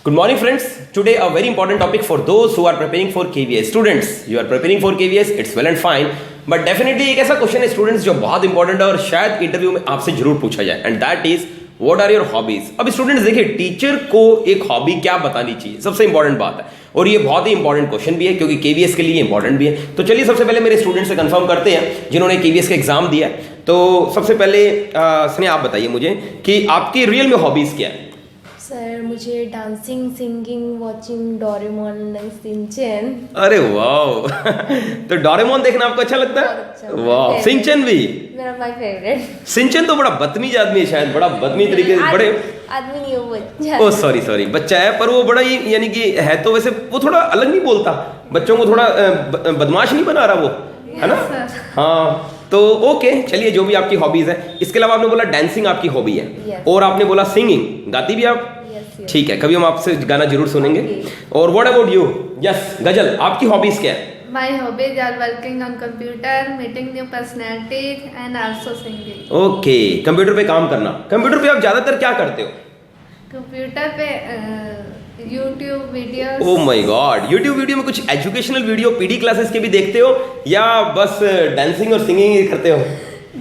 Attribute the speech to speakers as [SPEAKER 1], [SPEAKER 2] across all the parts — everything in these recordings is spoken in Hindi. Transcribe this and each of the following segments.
[SPEAKER 1] Good morning, friends. Today, a very important topic for those who are preparing for KVS. Students, you are preparing for KVS, it's well and fine. But definitely एक ऐसा क्वेश्चन है स्टूडेंट्स जो बहुत इंपॉर्टेंट है और शायद इंटरव्यू में आपसे जरूर पूछा जाए, and that is what are your hobbies. अब स्टूडेंट्स देखिए, टीचर को एक हॉबी क्या बतानी चाहिए, सबसे इंपॉर्टेंट बात है, और ये बहुत ही इंपॉर्टेंट क्वेश्चन भी है क्योंकि केवीएस के लिए इंपॉर्टेंट भी है. तो चलिए सबसे पहले मेरे स्टूडेंट से कंफर्म करते हैं जिन्होंने केवीएस का एग्जाम दिया है. तो सबसे पहले स्नेहा आप बताइए मुझे कि आपकी रियल में हॉबीज क्या है.
[SPEAKER 2] सर मुझे डांसिंग, सिंगिंग, वॉचिंग डोरेमोन, सिंचन.
[SPEAKER 1] अरे वाह. तो डोरेमोन देखना आपको अच्छा लगता है. वाह. सिंचन भी
[SPEAKER 2] मेरा माय फेवरेट.
[SPEAKER 1] सिंचन तो बड़ा बदतमीज आदमी है, शायद बड़ा बदतमीज तरीके से बड़े
[SPEAKER 2] आदमी नहीं, वो बच्चा.
[SPEAKER 1] ओ सॉरी बच्चा है, पर वो बड़ा ही यानी कि है तो वैसे वो थोड़ा अलग नहीं बोलता, बच्चों को थोड़ा बदमाश नहीं बना रहा वो, है ना. हाँ तो ओके, चलिए जो भी आपकी हॉबीज है. इसके अलावा आपने बोला डांसिंग आपकी हॉबी है.
[SPEAKER 2] Yes.
[SPEAKER 1] और आपने बोला सिंगिंग, गाती भी आप.
[SPEAKER 2] Yes.
[SPEAKER 1] ठीक है, कभी हम आपसे गाना जरूर सुनेंगे. और व्हाट अबाउट यू. यस गजल, आपकी हॉबीज क्या है.
[SPEAKER 3] My hobbies are working on computer, meeting new personalities, and also singing.
[SPEAKER 1] Okay, computer पे काम करना. कंप्यूटर पे आप ज्यादातर क्या करते हो.
[SPEAKER 3] कंप्यूटर पे YouTube videos.
[SPEAKER 1] Oh my God, YouTube video में कुछ एजुकेशनल वीडियो पीडी क्लासेस के भी देखते हो या बस डांसिंग और सिंगिंग ही करते हो.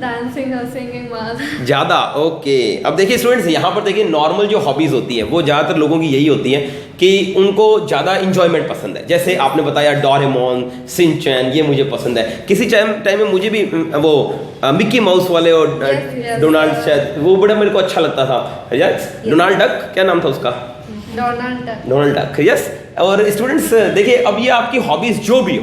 [SPEAKER 3] डांसिंग और सिंगिंग
[SPEAKER 1] ज्यादा. ओके, अब देखिए स्टूडेंट्स, यहाँ पर देखिए नॉर्मल जो हॉबीज होती है वो ज्यादातर लोगों की यही होती है कि उनको ज्यादा इंजॉयमेंट पसंद है. जैसे आपने बताया डोरेमोन, सिंचन, ये मुझे पसंद है. किसी टाइम में मुझे भी वो मिक्की माउस वाले और डोनाल्ड, शायद वो बड़ा मेरे को अच्छा लगता था. यस, डोनाल्ड डक, क्या नाम था उसका. Donald duck. यस. और स्टूडेंट्स देखिए, अब ये आपकी हॉबीज जो भी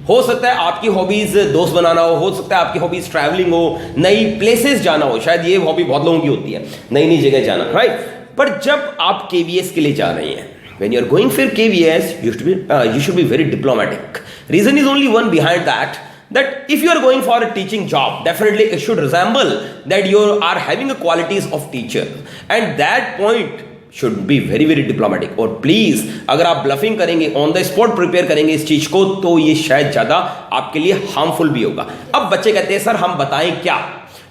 [SPEAKER 1] हो सकता है आपकी हॉबीज दोस्त बनाना हो सकता है आपकी हॉबीज ट्रैवलिंग हो, नई प्लेसेस जाना हो. शायद ये हॉबी बहुत लोगों की होती है, नई नई जगह जाना, राइट. पर जब आप केवीएस के लिए जा रहे हैं, when you are going for KVS, you should be very diplomatic. Reason is only one behind that if you are going for a teaching job, definitely it should resemble that you are having the qualities of teacher, and that point should be very very diplomatic. और प्लीज अगर आप ब्लफिंग करेंगे, ऑन द स्पॉट प्रिपेयर करेंगे इस चीज को, तो ये शायद ज्यादा आपके लिए हार्मफुल भी होगा. अब बच्चे कहते हैं सर हम बताएं क्या.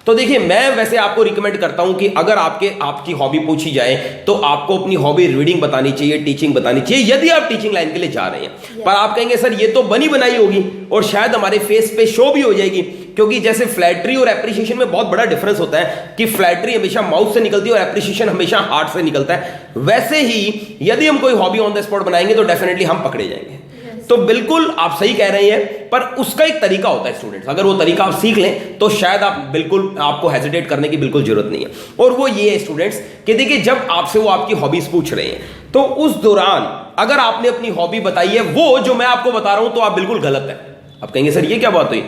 [SPEAKER 1] तो देखिए, मैं वैसे आपको रिकमेंड करता हूं कि अगर आपकी हॉबी पूछी जाए तो आपको अपनी हॉबी रीडिंग बतानी चाहिए, टीचिंग बतानी चाहिए, यदि आप टीचिंग लाइन के लिए जा रहे हैं. पर आप कहेंगे सर ये तो बनी बनाई होगी और शायद हमारे फेस पे शो भी हो जाएगी, क्योंकि जैसे फ्लैटरी और एप्रिसिएशन में बहुत बड़ा डिफरेंस होता है कि फ्लैटरी हमेशा माउथ से निकलती है और एप्रिसिएशन हमेशा हार्ट से निकलता है. वैसे ही यदि हम कोई हॉबी ऑन द स्पॉट बनाएंगे तो डेफिनेटली हम पकड़े जाएंगे. तो बिल्कुल आप सही कह रहे हैं, पर उसका एक तरीका होता है स्टूडेंट्स. अगर वो तरीका आप सीख लें तो शायद आपको हेजिटेट करने की बिल्कुल जरूरत नहीं है. और वो ये है स्टूडेंट्स कि देखिए, जब आपसे वो आपकी हॉबीज पूछ रहे हैं तो उस दौरान अगर आपने अपनी हॉबी बताई है वो जो मैं आपको बता रहा हूं, तो आप बिल्कुल गलत है. आप कहेंगे सर ये क्या बात हुई.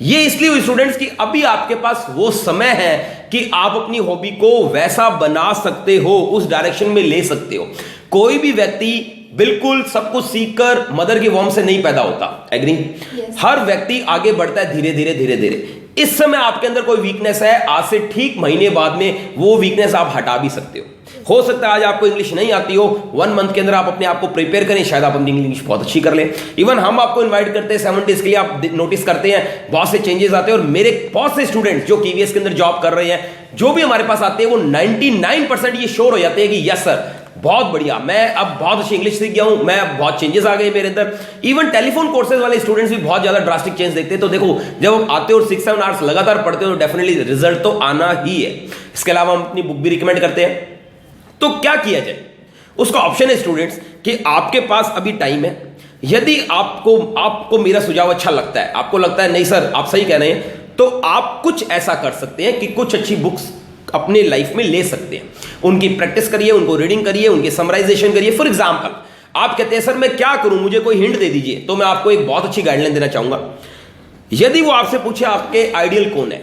[SPEAKER 1] ये इसलिए हुई स्टूडेंट्स कि अभी आपके पास वो समय है कि आप अपनी हॉबी को वैसा बना सकते हो, उस डायरेक्शन में ले सकते हो. कोई भी व्यक्ति बिल्कुल सब कुछ सीखकर मदर के वॉर्म से नहीं पैदा होता. एग्री. हर व्यक्ति आगे बढ़ता है धीरे धीरे धीरे धीरे. इस समय आपके अंदर कोई वीकनेस है, आज से ठीक महीने बाद में वो वीकनेस आप हटा भी सकते हो. हो सकता है आज आपको इंग्लिश नहीं आती हो, 1 मंथ के अंदर आप अपने आप को प्रिपेयर करें, शायद आप अपनी इंग्लिश बहुत अच्छी कर लें. इवन हम आपको इनवाइट करते हैं 7 डेज के लिए, आप नोटिस करते हैं बहुत से चेंजेस आते हैं. और मेरे बहुत से स्टूडेंट्स जो केवीएस के अंदर जॉब कर रहे हैं, जो भी हमारे पास आते हैं, वो 99% ये श्योर हो जाते हैं कि यस सर बहुत बढ़िया, मैं अब बहुत अच्छी इंग्लिश सीख गया हूं, मैं अब बहुत चेंजेस आ गए मेरे अंदर. इवन टेलीफोन कोर्सेज वाले स्टूडेंट्स भी बहुत ज्यादा ड्रास्टिक चेंज देखते हैं. तो देखो, जब आप आते हो और 6-7 आवर्स लगातार पढ़ते हो तो डेफिनेटली रिजल्ट तो आना ही है. इसके अलावा हम अपनी बुक भी रिकमेंड करते हैं. तो क्या किया जाए, उसका ऑप्शन है स्टूडेंट्स कि आपके पास अभी टाइम है. यदि आपको मेरा सुझाव अच्छा लगता है, आपको लगता है नहीं सर आप सही कह रहे हैं, तो आप कुछ ऐसा कर सकते हैं कि कुछ अच्छी बुक्स अपने लाइफ में ले सकते हैं. उनकी प्रैक्टिस करिए, उनको रीडिंग करिए, उनकी समराइजेशन करिए. फॉर एग्जाम्पल, आप कहते हैं सर मैं क्या करूं, मुझे कोई हिंट दे दीजिए, तो मैं आपको एक बहुत अच्छी गाइडलाइन देना चाहूंगा. यदि वो आपसे पूछे आपके आइडियल कौन है,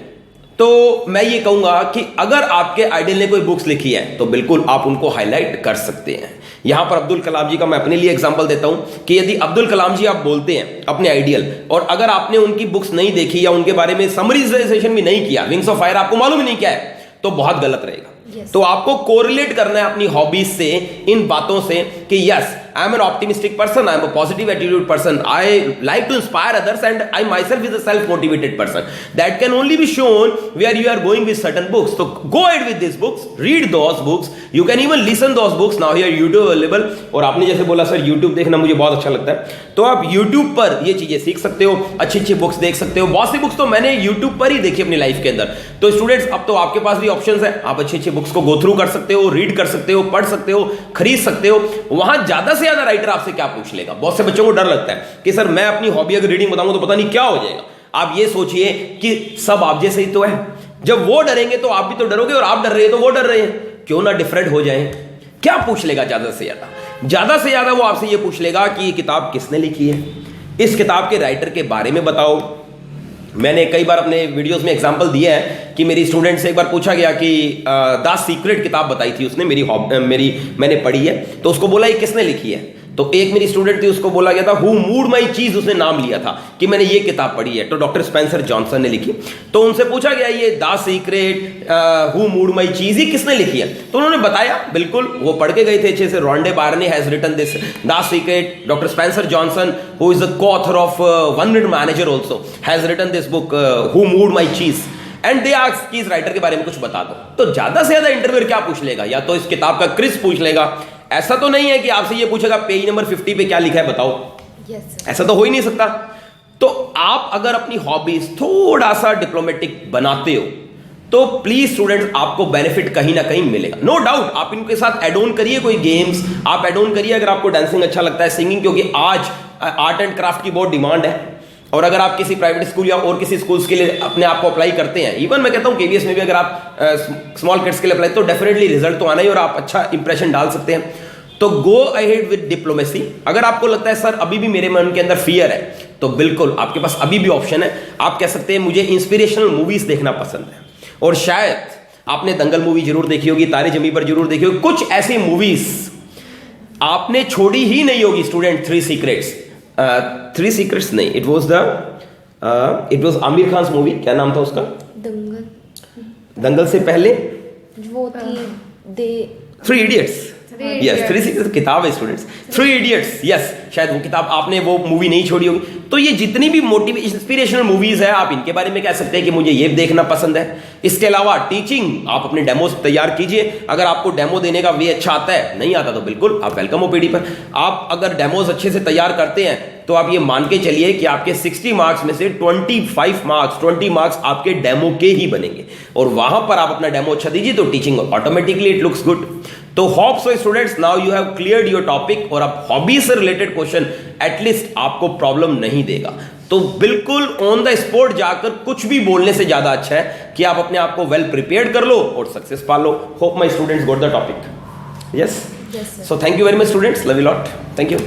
[SPEAKER 1] तो मैं ये कहूंगा कि अगर आपके आइडियल ने कोई बुक्स लिखी है तो बिल्कुल आप उनको हाईलाइट कर सकते हैं. यहां पर अब्दुल कलाम जी का मैं अपने लिए एग्जांपल देता हूं कि यदि अब्दुल कलाम जी आप बोलते हैं अपने आइडियल, और अगर आपने उनकी बुक्स नहीं देखी या उनके बारे में समराइजेशन भी नहीं किया, विंग्स ऑफ फायर आपको मालूम ही नहीं क्या है, तो बहुत गलत रहेगा.
[SPEAKER 2] Yes.
[SPEAKER 1] तो आपको कोरिलेट करना है अपनी हॉबीज से, इन बातों से कि yes I am an optimistic person, I am a positive attitude person, I like to inspire others and I myself is a self motivated person. That can only be shown where you are going with certain books. तो go ahead with this books, read those books, you can even listen those books. Now here YouTube available. और आपने जैसे बोला सर यूट्यूब देखना मुझे बहुत अच्छा लगता है, तो आप यूट्यूब पर ये चीजें सीख सकते हो, अच्छी अच्छी बुक्स देख सकते हो. बहुत सी बुक्स तो मैंने यूट्यूब पर ही देखी अपनी लाइफ के अंदर. तो स्टूडेंट्स अब तो आपके पास भी ऑप्शंस है, आप अच्छी अच्छी बुक्स को गो थ्रू कर सकते हो, रीड कर सकते हो, पढ़ सकते हो, खरीद सकते हो. वहां ज्यादा से ज्यादा राइटर आपसे क्या पूछ लेगा. बहुत से बच्चों को डर लगता है कि सर मैं अपनी हॉबी अगर रीडिंग बताऊंगा तो पता नहीं क्या हो जाएगा. आप ये सोचिए कि सब आप जैसे ही तो है. जब वो डरेंगे तो आप भी तो डरोगे, और आप डर रहे हैं तो वो डर रहे हैं. क्यों ना डिफरेंट हो जाए. क्या पूछ लेगा ज्यादा से ज्यादा? ज्यादा से ज्यादा वो आपसे ये पूछ लेगा कि ये किताब किसने लिखी है, इस किताब के राइटर के बारे में बताओ. मैंने कई बार अपने वीडियोस में एग्जांपल दिया है कि मेरी स्टूडेंट से एक बार पूछा गया कि द सीक्रेट किताब बताई थी उसने, मैंने पढ़ी है, तो उसको बोला ये किसने लिखी है. तो एक मेरी स्टूडेंट थी, उसको बोला गया था हु मूड माई चीज, उसने नाम लिया था कि मैंने ये किताब पढ़ी है, तो डॉक्टर स्पेंसर जॉनसन ने लिखी. तो उनसे पूछा गया ये the secret who moved my चीज, ये किसने लिखी है. तो उन्होंने बताया, बिल्कुल वो पढ़ के गए थे अच्छे से. Rhonda Byrne has written this the secret. Doctor Spencer Johnson who is the co-author of one minute manager also has written this book who moved my cheese. And they ask कि इस राइटर के बारे में कुछ बता दो. तो ज्यादा से ज्यादा इंटरव्यूअर क्या पूछ लेगा, या तो इस किताब का क्रिस पूछ लेगा. ऐसा तो नहीं है कि आपसे ये पूछेगा पेज नंबर 50 पे क्या लिखा है बताओ.
[SPEAKER 2] yes,
[SPEAKER 1] ऐसा तो हो ही नहीं सकता. तो आप अगर अपनी हॉबीज थोड़ा सा डिप्लोमेटिक बनाते हो तो प्लीज स्टूडेंट्स आपको बेनिफिट कहीं ना कहीं मिलेगा. नो डाउट आप इनके साथ एड ऑन करिए कोई गेम्स, आप एड ऑन करिए अगर आपको डांसिंग अच्छा लगता है, सिंगिंग, क्योंकि आज आर्ट एंड क्राफ्ट की बहुत डिमांड है. और अगर आप किसी प्राइवेट स्कूल या और किसी स्कूल्स के लिए अपने आप को अप्लाई करते हैं, इवन मैं कहता हूं केवीएस में भी अगर आप स्मॉल किड्स के लिए अप्लाई, तो डेफिनेटली रिजल्ट तो आना ही और आप अच्छा इंप्रेशन डाल सकते हैं. तो गो अहेड विद डिप्लोमेसी. अगर आपको लगता है सर अभी भी मेरे मन के अंदर फियर है, तो बिल्कुल आपके पास अभी भी ऑप्शन है. आप कह सकते हैं मुझे इंस्पिरेशनल मूवीज देखना पसंद है, और शायद आपने दंगल मूवी जरूर देखी होगी, तारे जमी पर जरूर देखी होगी. कुछ ऐसी मूवीज आपने छोड़ी ही नहीं होगी स्टूडेंट. थ्री सीक्रेट्स नहीं, it was Aamir Khan movie, क्या नाम था उसका? दंगल से पहले
[SPEAKER 2] वो थी the
[SPEAKER 1] three idiots. Yes, three secrets किताब है स्टूडेंट्स. थ्री इडियट्स, यस, शायद वो किताब आपने वो मूवी नहीं छोड़ी होगी. तो ये जितनी भी इंस्पिरेशनल मूवीज है, आप इनके बारे में कह सकते हैं कि मुझे ये देखना पसंद है. इसके अलावा टीचिंग, आप अपने डेमोस तैयार कीजिए. अगर आपको डेमो देने का वे अच्छा आता है, नहीं आता तो बिल्कुल आप वेलकम हो पीडी पर. आप अगर डेमोज अच्छे से तैयार करते हैं तो आप ये मान के चलिए कि आपके 60 मार्क्स में से 20 मार्क्स आपके डेमो के ही बनेंगे. और वहां पर आप अपना डेमो अच्छा दीजिए तो teaching automatically it looks good. तो hope so students now you have cleared your topic, और अब हॉबी से रिलेटेड क्वेश्चन एटलीस्ट आपको प्रॉब्लम नहीं देगा. तो बिल्कुल ऑन द स्पॉट जाकर कुछ भी बोलने से ज्यादा अच्छा है कि आप अपने आप को वेल प्रिपेयर्ड कर लो और सक्सेस पा लो. Hope my students got the topic. Yes, so thank you very much students, love you lot, thank you.